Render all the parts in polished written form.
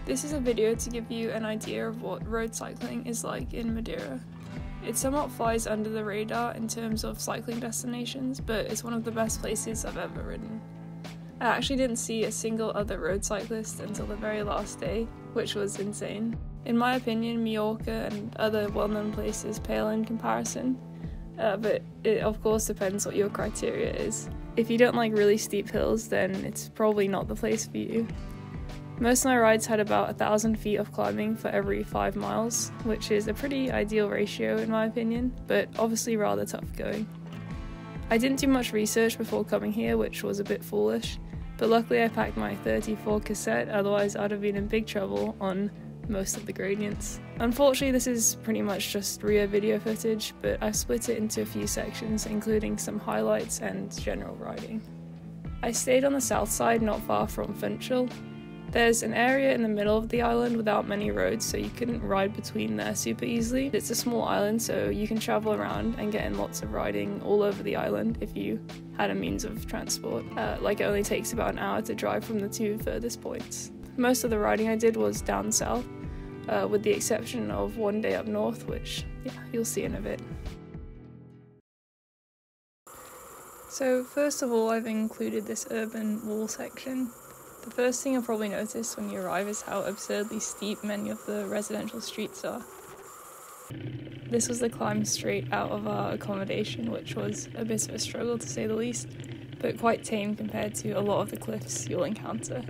This is a video to give you an idea of what road cycling is like in Madeira. It somewhat flies under the radar in terms of cycling destinations, but it's one of the best places I've ever ridden. I actually didn't see a single other road cyclist until the very last day, which was insane. In my opinion, Mallorca and other well-known places pale in comparison, but it of course depends what your criteria is. If you don't like really steep hills, then it's probably not the place for you. Most of my rides had about 1,000 feet of climbing for every 5 miles, which is a pretty ideal ratio in my opinion, but obviously rather tough going. I didn't do much research before coming here, which was a bit foolish, but luckily I packed my 34 cassette, otherwise I'd have been in big trouble on most of the gradients. Unfortunately, this is pretty much just rear video footage, but I split it into a few sections, including some highlights and general riding. I stayed on the south side, not far from Funchal. There's an area in the middle of the island without many roads, so you couldn't ride between there super easily. It's a small island, so you can travel around and get in lots of riding all over the island if you had a means of transport. It only takes about an hour to drive from the 2 furthest points. Most of the riding I did was down south, with the exception of one day up north, which, you'll see in a bit. So first of all, I've included this urban wall section. The first thing you'll probably notice when you arrive is how absurdly steep many of the residential streets are. This was the climb straight out of our accommodation, which was a bit of a struggle to say the least, but quite tame compared to a lot of the cliffs you'll encounter.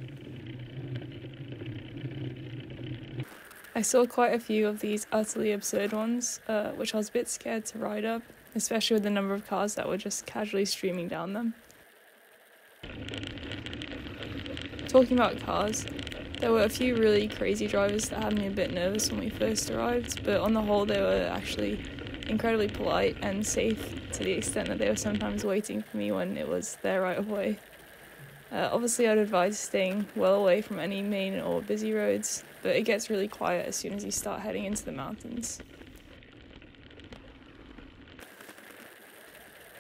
I saw quite a few of these utterly absurd ones, which I was a bit scared to ride up, especially with the number of cars that were just casually streaming down them. Talking about cars, there were a few really crazy drivers that had me a bit nervous when we first arrived, but on the whole they were actually incredibly polite and safe to the extent that they were sometimes waiting for me when it was their right of way. Obviously I'd advise staying well away from any main or busy roads, but it gets really quiet as soon as you start heading into the mountains.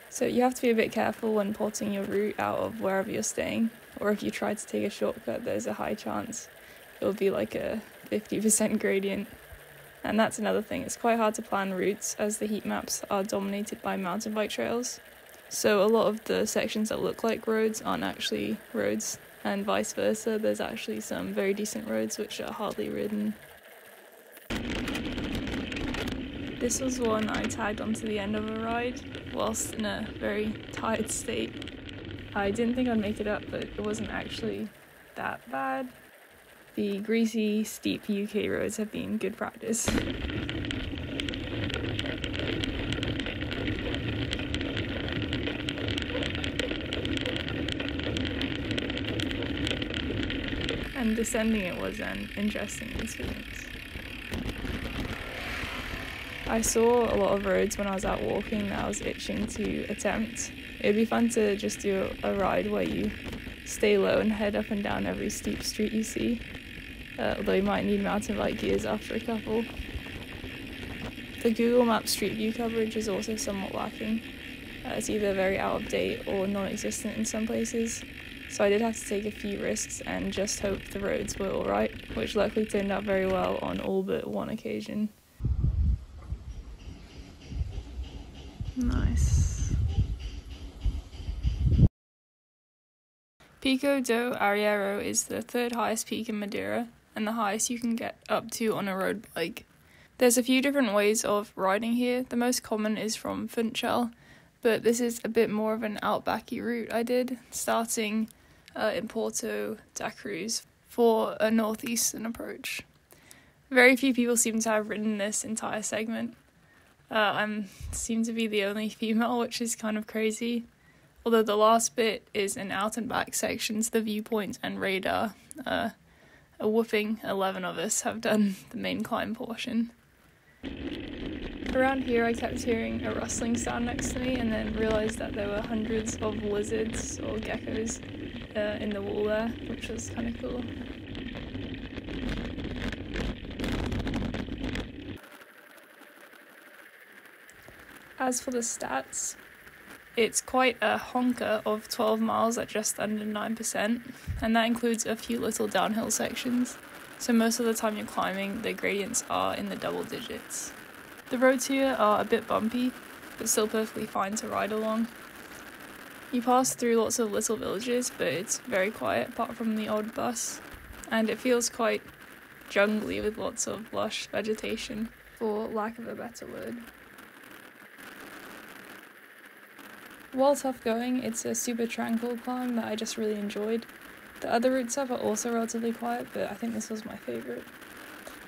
So you have to be a bit careful when plotting your route out of wherever you're staying, or if you try to take a shortcut there's a high chance it'll be like a 50% gradient. And that's another thing, it's quite hard to plan routes as the heat maps are dominated by mountain bike trails. So a lot of the sections that look like roads aren't actually roads, and vice versa, there's actually some very decent roads which are hardly ridden. This was one I tagged onto the end of a ride, whilst in a very tired state. I didn't think I'd make it up, but it wasn't actually that bad. The greasy, steep UK roads have been good practice. And descending it was an interesting experience. I saw a lot of roads when I was out walking that I was itching to attempt. It'd be fun to just do a ride where you stay low and head up and down every steep street you see, although you might need mountain bike gears after a couple. The Google Maps Street View coverage is also somewhat lacking. It's either very out of date or non-existent in some places. So I did have to take a few risks and just hope the roads were alright, which luckily turned out very well on all but one occasion. Nice. Pico do Arieiro is the 3rd highest peak in Madeira, and the highest you can get up to on a road bike. There's a few different ways of riding here. The most common is from Funchal, but this is a bit more of an outbacky route I did, starting in Porto Moniz for a northeastern approach. Very few people seem to have ridden this entire segment. I seem to be the only female, which is kind of crazy. Although the last bit is an out and back section to the viewpoint and radar. A whopping 11 of us have done the main climb portion. Around here I kept hearing a rustling sound next to me and then realised that there were hundreds of lizards or geckos in the wall there, which was kind of cool. As for the stats, it's quite a honker of 12 miles at just under 9%, and that includes a few little downhill sections. so most of the time you're climbing, the gradients are in the double digits. The roads here are a bit bumpy, but still perfectly fine to ride along. You pass through lots of little villages, but it's very quiet apart from the odd bus, and it feels quite jungly with lots of lush vegetation, for lack of a better word. While tough going, it's a super tranquil climb that I just really enjoyed. The other routes up are also relatively quiet, but I think this was my favourite.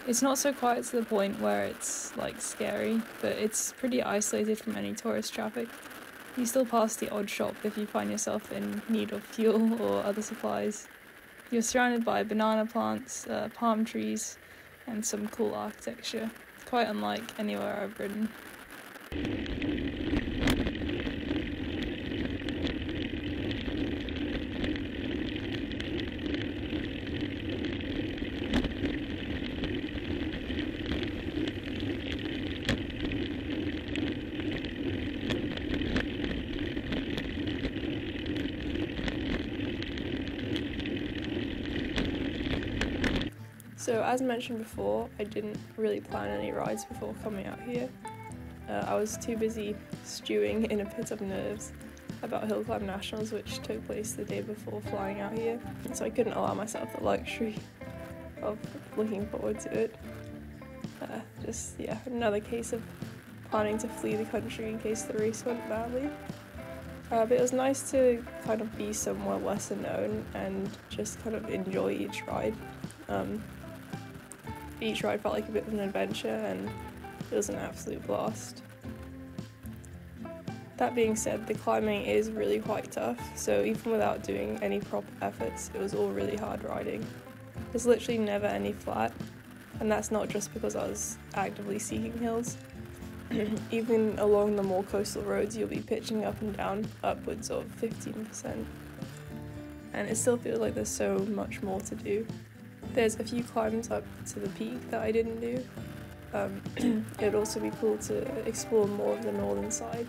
It's not so quiet to the point where it's like scary, but it's pretty isolated from any tourist traffic. You still pass the odd shop if you find yourself in need of fuel or other supplies. You're surrounded by banana plants, palm trees, and some cool architecture, quite unlike anywhere I've ridden. So as mentioned before, I didn't really plan any rides before coming out here. I was too busy stewing in a pit of nerves about Hill Climb Nationals, which took place the day before flying out here, so I couldn't allow myself the luxury of looking forward to it. Another case of planning to flee the country in case the race went badly. But it was nice to kind of be somewhere lesser known and just kind of enjoy each ride. Each ride felt like a bit of an adventure, and it was an absolute blast. That being said, the climbing is really quite tough, so even without doing any proper efforts, it was all really hard riding. There's literally never any flat, and that's not just because I was actively seeking hills. Even along the more coastal roads, you'll be pitching up and down upwards of 15%. And it still feels like there's so much more to do. There's a few climbs up to the peak that I didn't do. It'd also be cool to explore more of the northern side.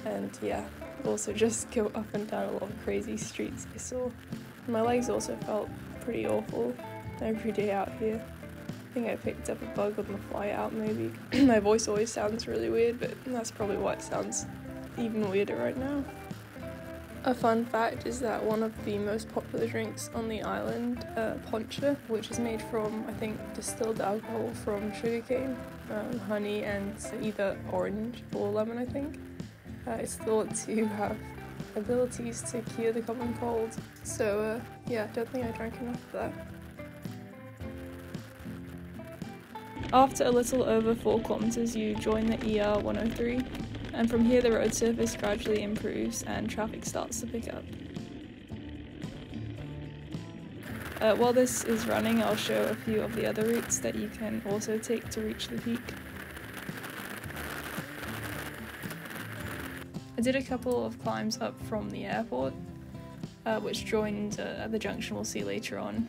And yeah, also just go up and down a lot of crazy streets I saw. My legs also felt pretty awful every day out here. I think I picked up a bug on the fly out maybe. My voice always sounds really weird, but that's probably why it sounds even weirder right now. A fun fact is that one of the most popular drinks on the island, poncha, which is made from, I think, distilled alcohol from sugarcane, honey, and either orange or lemon, I think. It's thought to have abilities to cure the common cold, so yeah, I don't think I drank enough of that. After a little over 4 kilometers, you join the ER 103. And from here the road surface gradually improves and traffic starts to pick up. While this is running, I'll show a few of the other routes that you can also take to reach the peak. I did a couple of climbs up from the airport, which joined at the junction we'll see later on.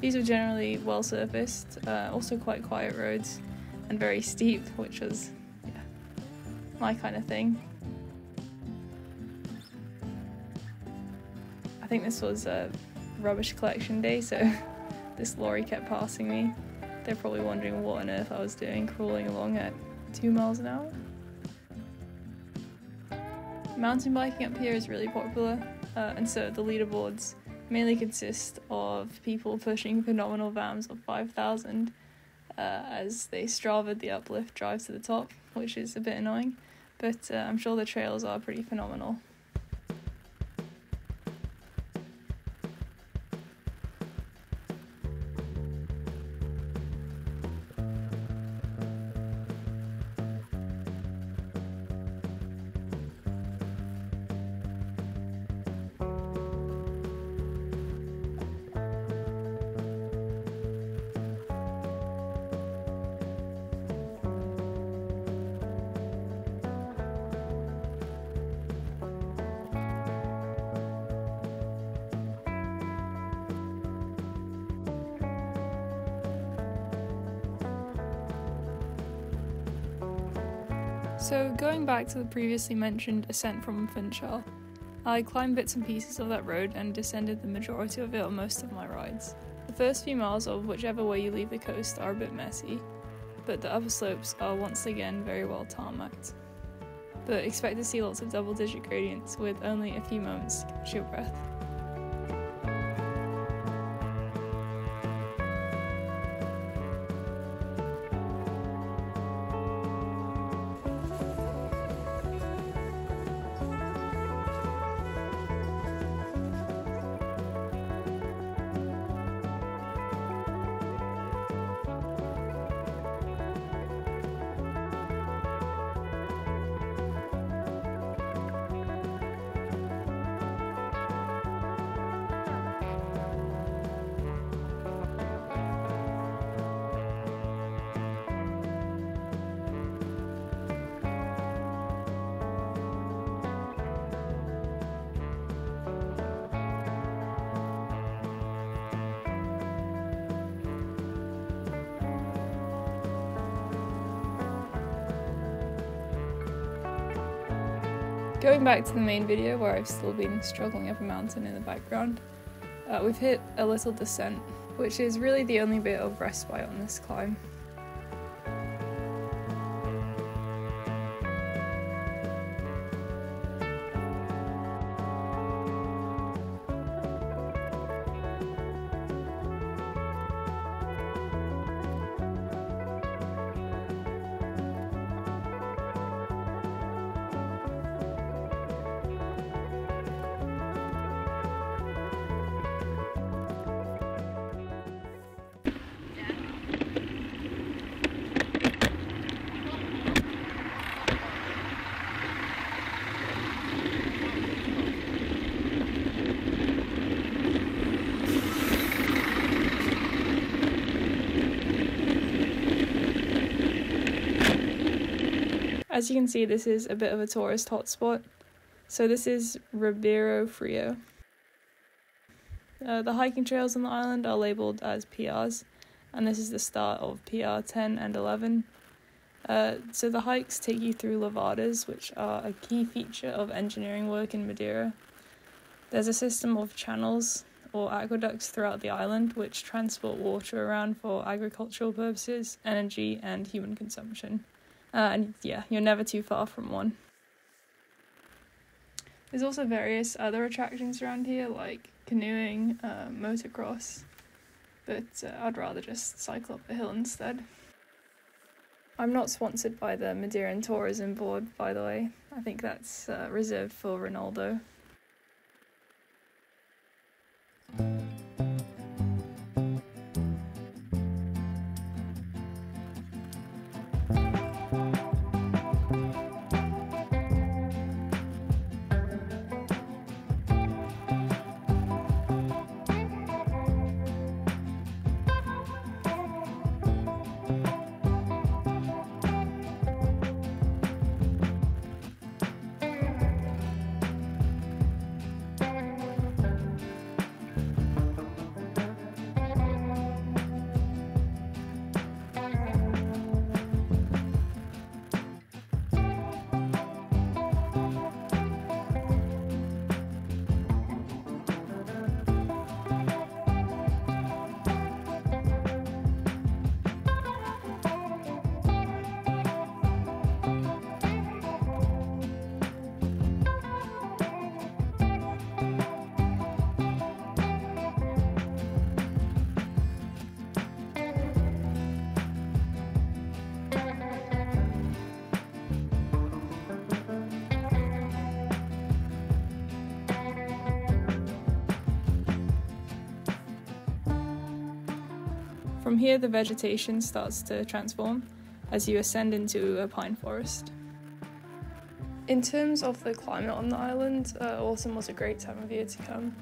These were generally well surfaced, also quite quiet roads, and very steep, which was my kind of thing. I think this was a rubbish collection day, so this lorry kept passing me. They're probably wondering what on earth I was doing crawling along at 2 miles an hour. Mountain biking up here is really popular, and so the leaderboards mainly consist of people pushing phenomenal VAMs of 5,000 as they Strava the uplift drive to the top, which is a bit annoying, but I'm sure the trails are pretty phenomenal. So going back to the previously mentioned ascent from Funchal, I climbed bits and pieces of that road and descended the majority of it on most of my rides. The first few miles of whichever way you leave the coast are a bit messy, but the upper slopes are once again very well tarmacked. But expect to see lots of double-digit gradients with only a few moments to catch your breath. Going back to the main video where I've still been struggling up a mountain in the background, we've hit a little descent, which is really the only bit of respite on this climb. As you can see, this is a bit of a tourist hotspot. So this is Ribeiro Frio. The hiking trails on the island are labelled as PRs, and this is the start of PR 10 and 11. So the hikes take you through levadas, which are a key feature of engineering work in Madeira. There's a system of channels or aqueducts throughout the island which transport water around for agricultural purposes, energy and human consumption. And yeah, you're never too far from one. There's also various other attractions around here like canoeing, motocross, but I'd rather just cycle up the hill instead. I'm not sponsored by the Madeiran Tourism Board, by the way. I think that's reserved for Ronaldo. From here, the vegetation starts to transform as you ascend into a pine forest. In terms of the climate on the island, autumn was a great time of year to come.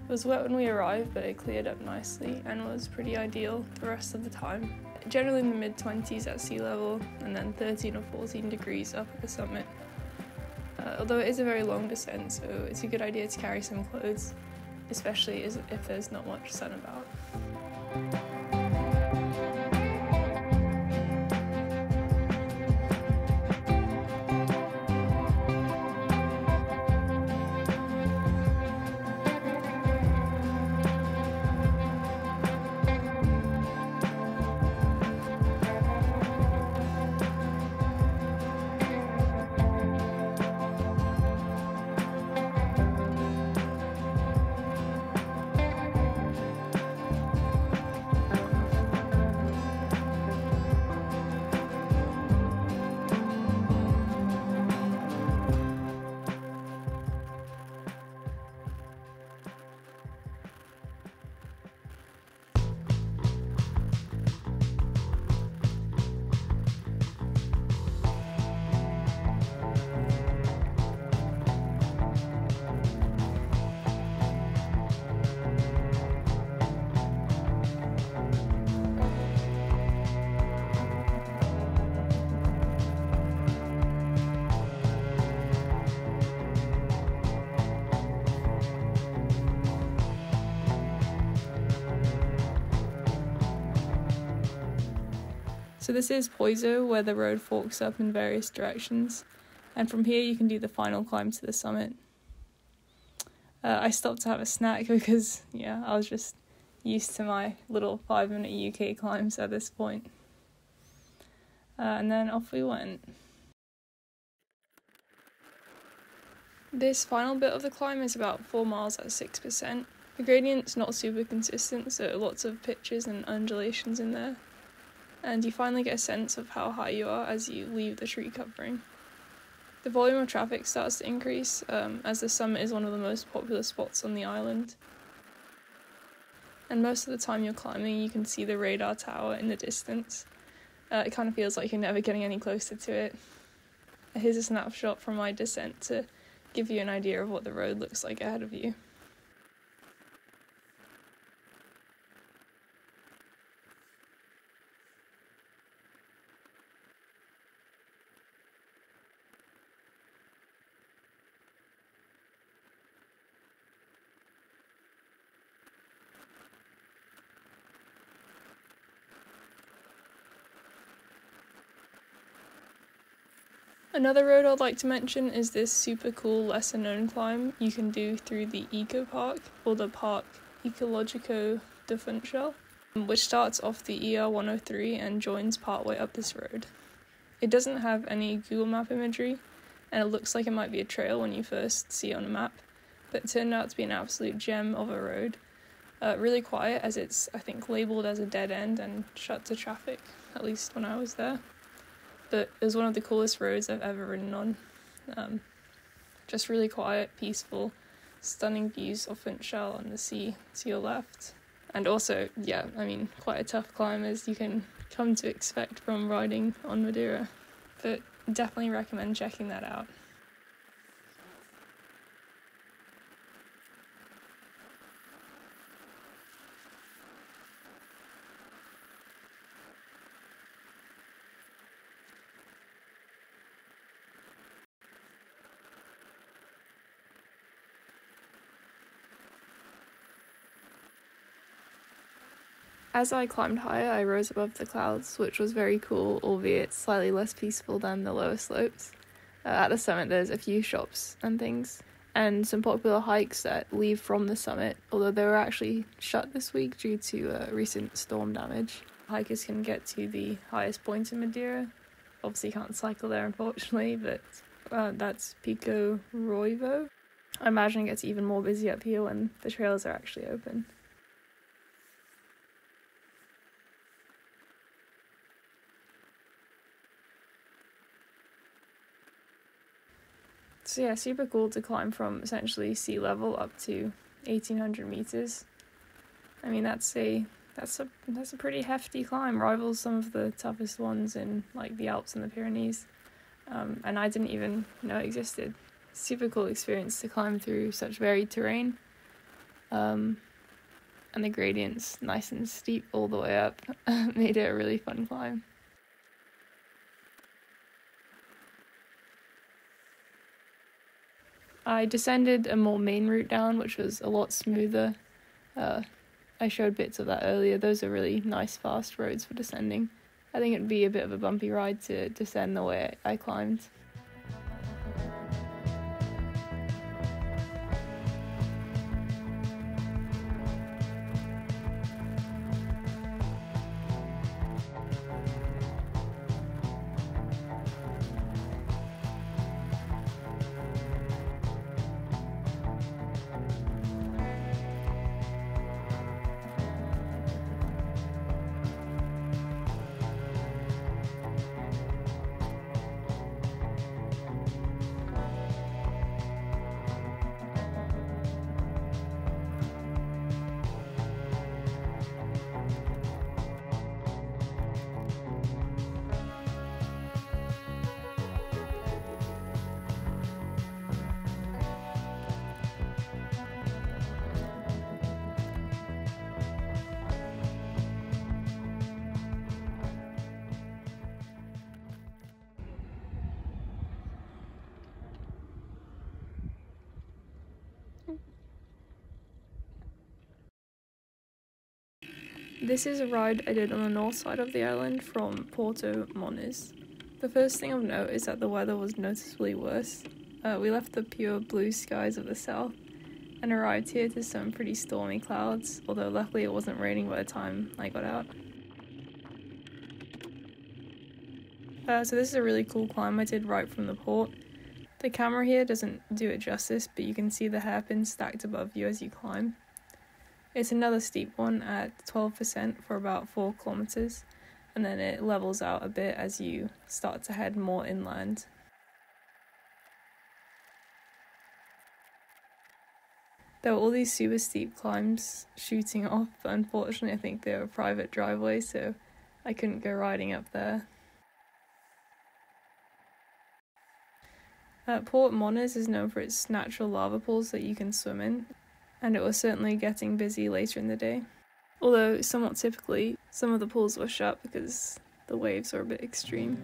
It was wet when we arrived, but it cleared up nicely and was pretty ideal the rest of the time. Generally in the mid-20s at sea level, and then 13 or 14 degrees up at the summit. Although it is a very long descent, so it's a good idea to carry some clothes, especially if there's not much sun about. So this is Poiso, where the road forks up in various directions, and from here you can do the final climb to the summit. I stopped to have a snack because, yeah, I was just used to my little 5-minute UK climbs at this point. And then off we went. This final bit of the climb is about 4 miles at 6%. The gradient's not super consistent, so lots of pitches and undulations in there. And you finally get a sense of how high you are as you leave the tree covering. The volume of traffic starts to increase, as the summit is one of the most popular spots on the island. And most of the time you're climbing, you can see the radar tower in the distance. It kind of feels like you're never getting any closer to it. Here's a snapshot from my descent to give you an idea of what the road looks like ahead of you. Another road I'd like to mention is this super cool lesser known climb you can do through the Eco Park, or the Parc Ecologico de Funchal, which starts off the ER 103 and joins partway up this road. It doesn't have any Google Map imagery, and it looks like it might be a trail when you first see it on a map, but it turned out to be an absolute gem of a road. Really quiet, as it's, I think, labelled as a dead end and shut to traffic, at least when I was there. But it was one of the coolest roads I've ever ridden on. Just really quiet, peaceful, stunning views of Funchal and the sea to your left. And also, yeah, I mean, quite a tough climb as you can come to expect from riding on Madeira. But definitely recommend checking that out. As I climbed higher, I rose above the clouds, which was very cool, albeit slightly less peaceful than the lower slopes. At the summit there's a few shops and things, and some popular hikes that leave from the summit, although they were actually shut this week due to recent storm damage. Hikers can get to the highest point in Madeira. Obviously you can't cycle there, unfortunately, but that's Pico Roivo. I imagine it gets even more busy up here when the trails are actually open. So yeah, super cool to climb from essentially sea level up to 1,800 meters. I mean, that's a pretty hefty climb, rivals some of the toughest ones in like the Alps and the Pyrenees. And I didn't even know it existed. Super cool experience to climb through such varied terrain. And the gradients nice and steep all the way up made it a really fun climb. I descended a more main route down, which was a lot smoother. I showed bits of that earlier. Those are really nice, fast roads for descending. I think it'd be a bit of a bumpy ride to descend the way I climbed. This is a ride I did on the north side of the island from Porto Moniz. The first thing of note is that the weather was noticeably worse. We left the pure blue skies of the south and arrived here to some pretty stormy clouds, although luckily it wasn't raining by the time I got out. So this is a really cool climb I did right from the port. The camera here doesn't do it justice, but you can see the hairpins stacked above you as you climb. It's another steep one at 12% for about 4 kilometers, and then it levels out a bit as you start to head more inland. There were all these super steep climbs shooting off, but unfortunately I think they were a private driveway, so I couldn't go riding up there. Porto Moniz is known for its natural lava pools that you can swim in, and it was certainly getting busy later in the day. Although, somewhat typically, some of the pools were shut because the waves were a bit extreme.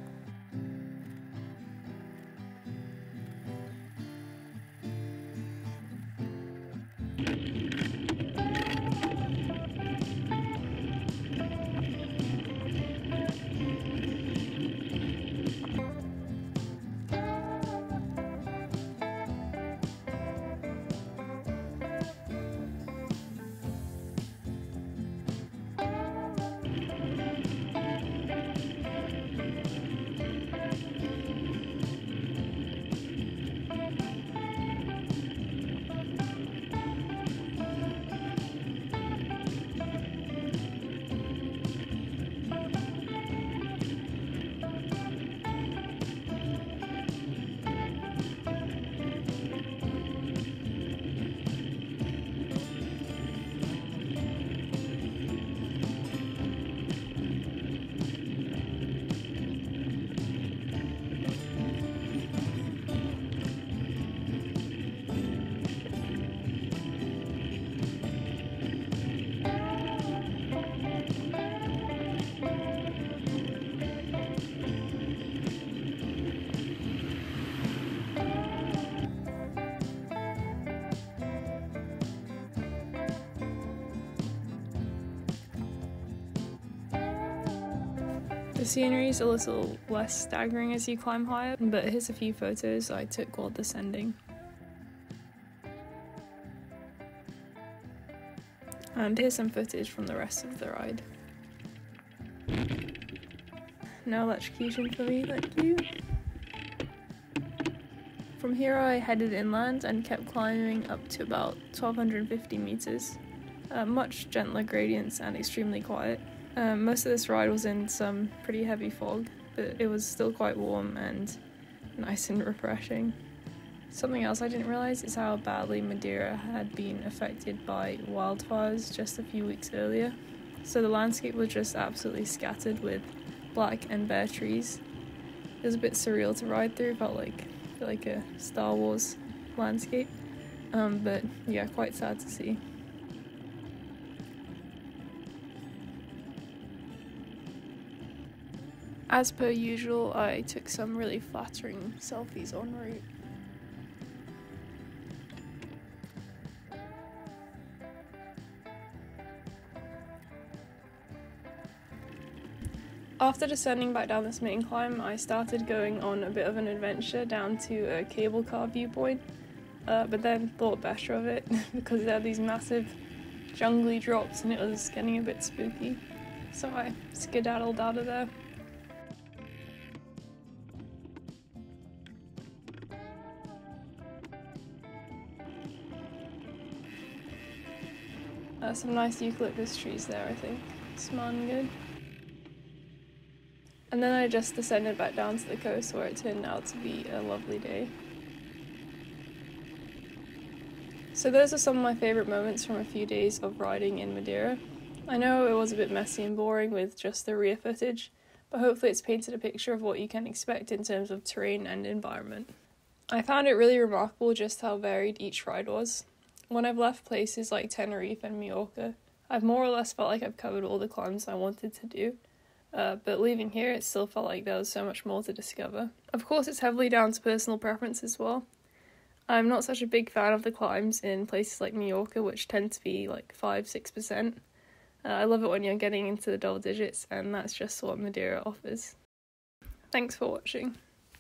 The scenery is a little less staggering as you climb higher, but here's a few photos I took while descending. And here's some footage from the rest of the ride. No electrocution for me, thank you. From here I headed inland and kept climbing up to about 1250 meters. Much gentler gradients and extremely quiet. Most of this ride was in some pretty heavy fog, but it was still quite warm and nice and refreshing. Something else I didn't realise is how badly Madeira had been affected by wildfires just a few weeks earlier. So the landscape was just absolutely scattered with black and bare trees. It was a bit surreal to ride through, felt like a Star Wars landscape, but yeah, quite sad to see. As per usual, I took some really flattering selfies en route. After descending back down this main climb, I started going on a bit of an adventure down to a cable car viewpoint, but then thought better of it because there are these massive jungly drops and it was getting a bit spooky, so I skedaddled out of there. Some nice eucalyptus trees there, I think. Smelling good. And then I just descended back down to the coast where it turned out to be a lovely day. So those are some of my favourite moments from a few days of riding in Madeira. I know it was a bit messy and boring with just the rear footage, but hopefully it's painted a picture of what you can expect in terms of terrain and environment. I found it really remarkable just how varied each ride was. When I've left places like Tenerife and Majorca, I've more or less felt like I've covered all the climbs I wanted to do, but leaving here it still felt like there was so much more to discover. Of course it's heavily down to personal preference as well. I'm not such a big fan of the climbs in places like Majorca, which tend to be like 5-6%, I love it when you're getting into the double digits, and that's just what Madeira offers. Thanks for watching.